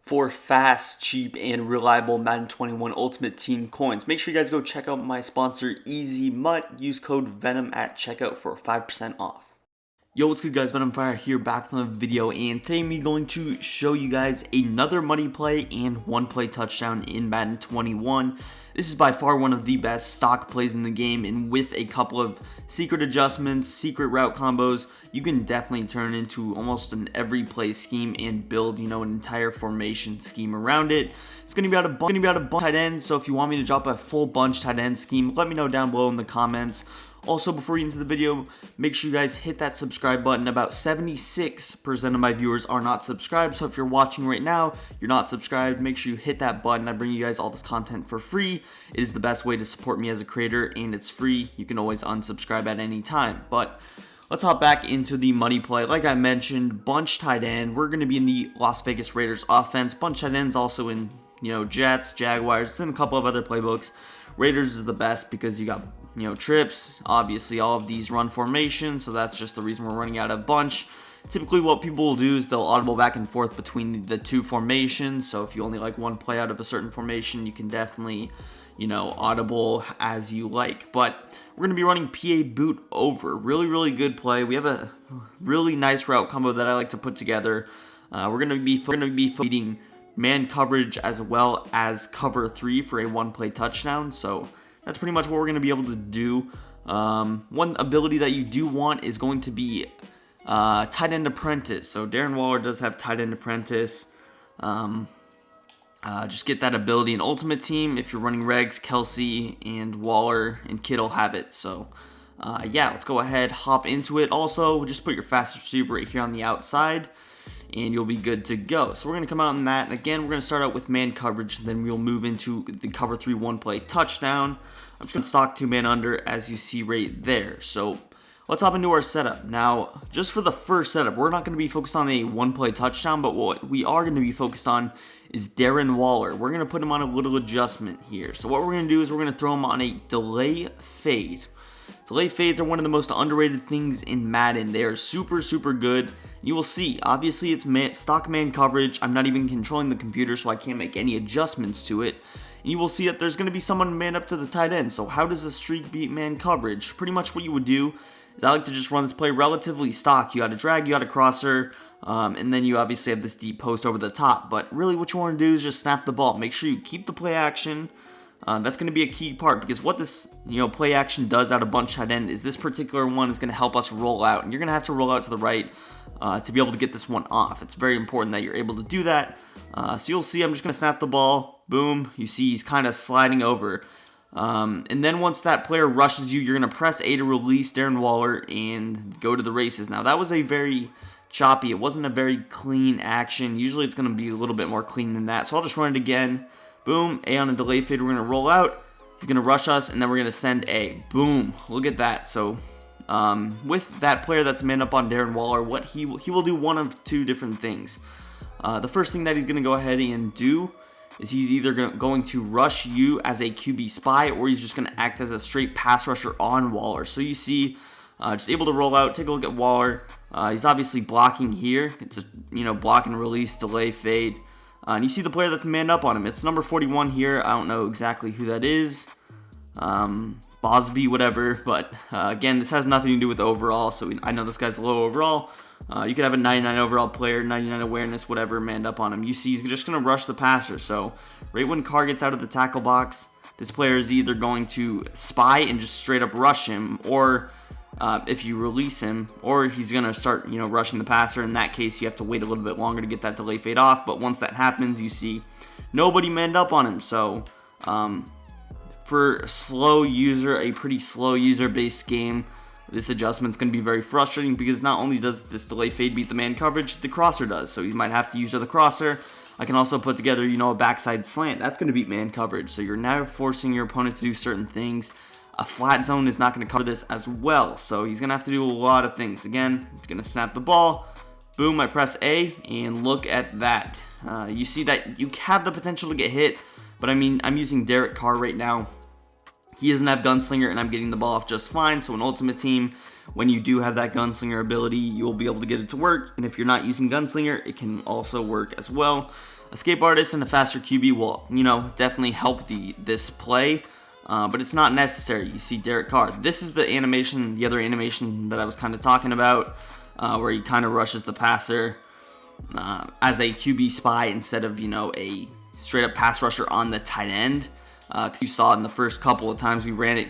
for fast, cheap, and reliable Madden 21 Ultimate Team coins. Make sure you guys go check out my sponsor, Easy Mutt. Use code VENOM at checkout for 5% off. Yo, what's good guys, Venom here, back with another video, and today I'm going to show you guys another money play and one play touchdown in Madden 21. This is by far one of the best stock plays in the game, and with a couple of secret adjustments, secret route combos, you can definitely turn into almost an every play scheme and build, an entire formation scheme around it. It's going to be out of bunch tight ends, so if you want me to drop a full bunch tight end scheme, let me know down below in the comments. Also, before we get into the video, make sure you guys hit that subscribe button. About 76% of my viewers are not subscribed, so if you're watching right now, you're not subscribed, make sure you hit that button. I bring you guys all this content for free. It is the best way to support me as a creator, and it's free. You can always unsubscribe at any time. But let's hop back into the money play. Like I mentioned, bunch tight end. We're going to be in the Las Vegas Raiders offense. Bunch tight ends also in, Jets, Jaguars, and a couple of other playbooks. Raiders is the best because you got, trips. Obviously, all of these run formations, so that's just the reason we're running out of bunch. Typically, what people will do is they'll audible back and forth between the two formations. So if you only like one play out of a certain formation, you can definitely, audible as you like. But we're going to be running PA boot over. Really, really good play. We have a really nice route combo that I like to put together. We're going to be feeding man coverage as well as cover 3 for a one play touchdown. So that's pretty much what we're going to be able to do. One ability that you do want is going to be tight end apprentice. So Darren Waller does have tight end apprentice. Just get that ability in Ultimate Team. If you're running regs, Kelsey and Waller and Kittle have it. So yeah, let's go ahead, hop into it. Also, just put your fast receiver right here on the outside, and you'll be good to go. So we're going to come out in that. And again, we're going to start out with man coverage. Then we'll move into the cover 3 one play touchdown. I'm just going to stock 2-man under, as you see right there. So let's hop into our setup. Now, just for the first setup, we're not going to be focused on a one play touchdown, but what we are going to be focused on is Darren Waller. We're going to put him on a little adjustment here. So what we're going to do is we're going to throw him on a delay fade. Delay fades are one of the most underrated things in Madden. They are super, super good. You will see, obviously it's stock man coverage. I'm not even controlling the computer, so I can't make any adjustments to it. And you will see that there's going to be someone man up to the tight end. So how does a streak beat man coverage? Pretty much what you would do is I like to just run this play relatively stock. You got a drag, you got a crosser, and then you obviously have this deep post over the top. But really what you want to do is just snap the ball. Make sure you keep the play action. That's going to be a key part, because what this play action does out of bunch tight end is this particular one is going to help us roll out, and you're going to have to roll out to the right to be able to get this one off. It's very important that you're able to do that. So you'll see I'm just going to snap the ball. Boom. You see he's kind of sliding over. And then once that player rushes you, you're going to press A to release Darren Waller and go to the races. Now that was a very choppy, it wasn't a very clean action. Usually it's going to be a little bit more clean than that. So I'll just run it again. Boom, A on a delay fade, we're going to roll out. He's going to rush us, and then we're going to send A. Boom, look at that. So with that player that's man up on Darren Waller, what he will do one of two different things. The first thing that he's going to go ahead and do is he's either going to rush you as a QB spy, or he's just going to act as a straight pass rusher on Waller. So you see, just able to roll out, take a look at Waller. He's obviously blocking here. It's a block and release, delay fade. And you see the player that's manned up on him. It's number 41 here. I don't know exactly who that is. Bosby, whatever. But again, this has nothing to do with overall. So I know this guy's low overall. You could have a 99 overall player, 99 awareness, whatever, manned up on him. You see he's just going to rush the passer. So right when Carr gets out of the tackle box, this player is either going to spy and just straight up rush him, or if you release him, or he's going to start, rushing the passer. In that case, you have to wait a little bit longer to get that delay fade off. But once that happens, you see nobody manned up on him. So for a pretty slow user-based game, this adjustment's going to be very frustrating, because not only does this delay fade beat the man coverage, the crosser does. So you might have to use the crosser. I can also put together, a backside slant. That's going to beat man coverage. So you're now forcing your opponent to do certain things. A flat zone is not going to cover this as well. So he's going to have to do a lot of things. Again, he's going to snap the ball. Boom, I press A, and look at that. You see that you have the potential to get hit, but I'm using Derek Carr right now. He doesn't have Gunslinger, and I'm getting the ball off just fine. So in Ultimate Team, when you do have that Gunslinger ability, you'll be able to get it to work. And if you're not using Gunslinger, it can also work as well. Escape artist and a faster QB will, definitely help this play. But it's not necessary. You see Derek Carr. This is the animation, the other animation that I was kind of talking about, where he kind of rushes the passer as a QB spy instead of, a straight up pass rusher on the tight end. Because you saw in the first couple of times we ran it,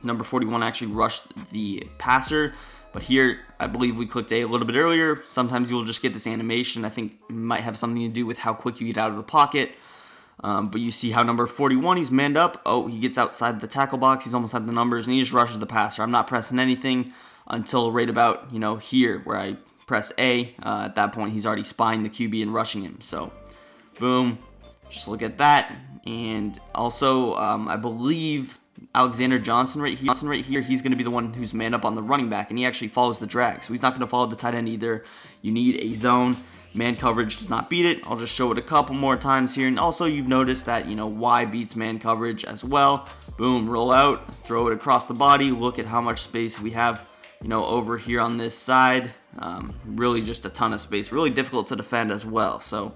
number 41 actually rushed the passer. But here, I believe we clicked A little bit earlier. Sometimes you'll just get this animation. I think it might have something to do with how quick you get out of the pocket. But you see how number 41, he's manned up. Oh, he gets outside the tackle box. He's almost had the numbers, and he just rushes the passer. I'm not pressing anything until right about, here, where I press A. At that point, he's already spying the QB and rushing him. So, boom. Just look at that. And also, I believe Alexander Johnson right here, he's going to be the one who's manned up on the running back, and he actually follows the drag. So he's not going to follow the tight end either. You need a zone. Man coverage does not beat it. I'll just show it a couple more times here. And also, you've noticed that, Y beats man coverage as well. Boom, roll out, throw it across the body. Look at how much space we have, over here on this side. Really just a ton of space. Really difficult to defend as well. So,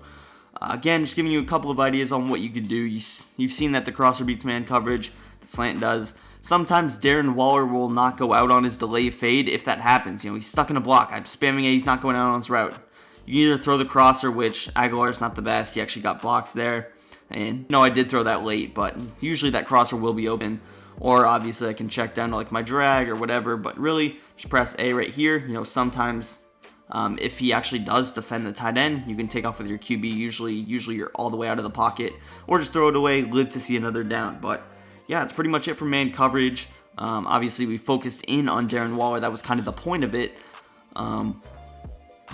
again, just giving you a couple of ideas on what you could do. You've seen that the crosser beats man coverage. The slant does. Sometimes Darren Waller will not go out on his delay fade if that happens. He's stuck in a block. I'm spamming A. He's not going out on his route. You can either throw the crosser, which Aguilar's not the best. He actually got blocks there. And, I did throw that late, but usually that crosser will be open. Or, obviously, I can check down to, my drag or whatever. But really, just press A right here. Sometimes if he actually does defend the tight end, you can take off with your QB. Usually you're all the way out of the pocket. Or just throw it away, live to see another down. But, yeah, that's pretty much it for man coverage. Obviously, we focused in on Darren Waller. That was kind of the point of it.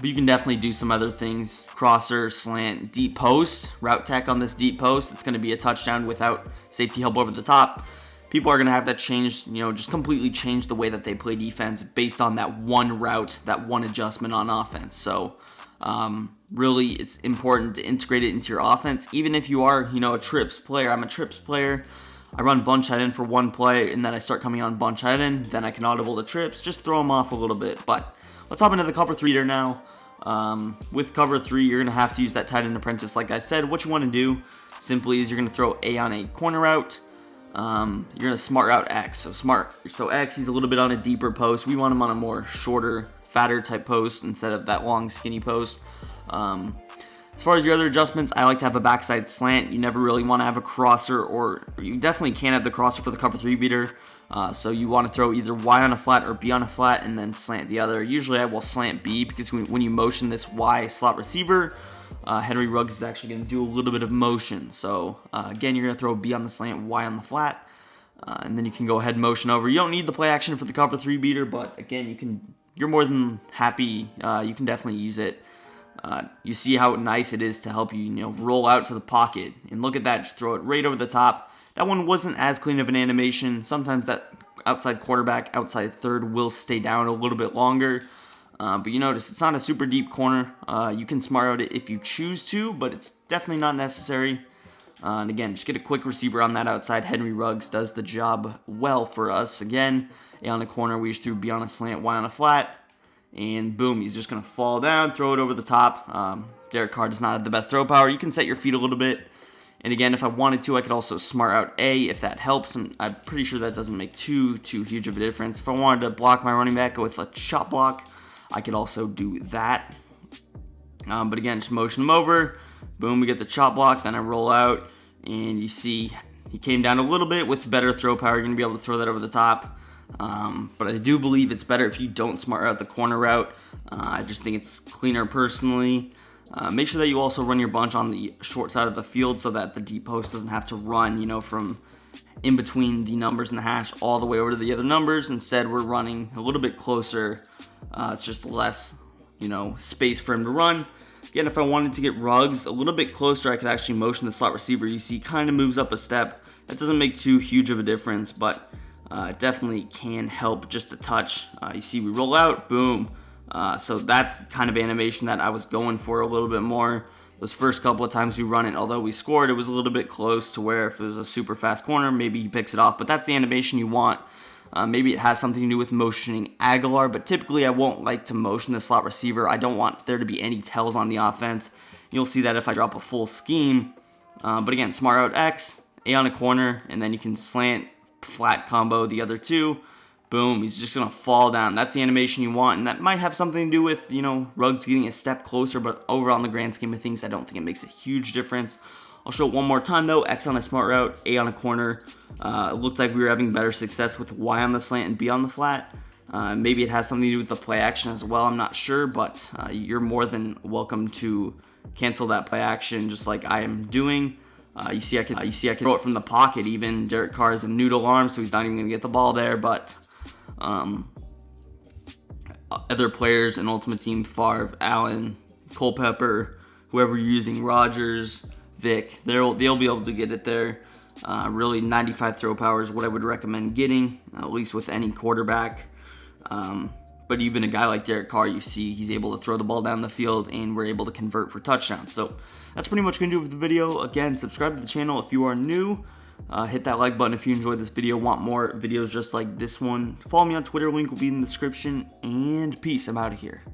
But you can definitely do some other things. Crosser, slant, deep post. Route tech on this deep post. It's going to be a touchdown without safety help over the top. People are going to have that change, just completely change the way that they play defense based on that one route, that one adjustment on offense. So, really, it's important to integrate it into your offense. Even if you are, a trips player. I'm a trips player. I run bunch tight end for one play, and then I start coming on bunch tight end. Then I can audible the trips. Just throw them off a little bit. But let's hop into the cover 3 there now. With cover 3, you're going to have to use that tight end apprentice. Like I said, what you want to do simply is you're going to throw A on a corner route. You're going to smart route X. So X, he's a little bit on a deeper post. We want him on a more shorter, fatter type post instead of that long, skinny post. As far as your other adjustments, I like to have a backside slant. You never really want to have a crosser, or you definitely can't have the crosser for the cover 3 beater. So you want to throw either Y on a flat or B on a flat and then slant the other. Usually I will slant B because when you motion this Y slot receiver, Henry Ruggs is actually going to do a little bit of motion. So again, you're going to throw B on the slant, Y on the flat, and then you can go ahead and motion over. You don't need the play action for the cover 3 beater, but again, you're more than happy. You can definitely use it. You see how nice it is to help you, roll out to the pocket. And look at that, just throw it right over the top. That one wasn't as clean of an animation. Sometimes that outside quarterback, outside third will stay down a little bit longer. But you notice it's not a super deep corner. You can smart out it if you choose to, but it's definitely not necessary. And again, just get a quick receiver on that outside. Henry Ruggs does the job well for us. Again, A on the corner, we just threw B on a slant, Y on a flat. And boom, he's just going to fall down, throw it over the top. Derek Carr does not have the best throw power. You can set your feet a little bit. And again, if I wanted to, I could also smart out A if that helps. I'm pretty sure that doesn't make too huge of a difference. If I wanted to block my running back with a chop block, I could also do that. But again, just motion him over. Boom, we get the chop block. Then I roll out. And you see he came down a little bit with better throw power. You're going to be able to throw that over the top. But I do believe it's better if you don't smart out the corner route. I just think it's cleaner personally. Make sure that you also run your bunch on the short side of the field so that the deep post doesn't have to run, from in between the numbers and the hash all the way over to the other numbers. Instead, we're running a little bit closer. It's just less, space for him to run. Again, if I wanted to get Ruggs a little bit closer, I could actually motion the slot receiver. You see, kind of moves up a step. That doesn't make too huge of a difference, but it definitely can help just a touch. You see, we roll out, boom. So that's the kind of animation that I was going for a little bit more. Those first couple of times we run it, although we scored, it was a little bit close to where if it was a super fast corner, maybe he picks it off. But that's the animation you want. Maybe it has something to do with motioning Aguilar, but typically I won't like to motion the slot receiver. I don't want there to be any tells on the offense. You'll see that if I drop a full scheme. But again, smart route X, A on a corner, and then you can slant, flat combo the other two. Boom, he's just going to fall down. That's the animation you want, and that might have something to do with, Ruggs getting a step closer, but overall in the grand scheme of things, I don't think it makes a huge difference. I'll show it one more time though. X on a smart route, A on a corner. It looked like we were having better success with Y on the slant and B on the flat. Maybe it has something to do with the play action as well, I'm not sure, but you're more than welcome to cancel that play action just like I am doing. You see I can throw it from the pocket even. Derek Carr is a noodle arm, so he's not even going to get the ball there, but other players in Ultimate Team, Favre, Allen, Culpepper, whoever you're using, Rodgers, Vic, they'll be able to get it there. Really, 95 throw power is what I would recommend getting, at least with any quarterback. But even a guy like Derek Carr, you see he's able to throw the ball down the field, and we're able to convert for touchdowns. So that's pretty much going to do it for the video. Again, subscribe to the channel if you are new. Hit that like button if you enjoyed this video, want more videos just like this one. Follow me on Twitter, link will be in the description, and peace, I'm out of here.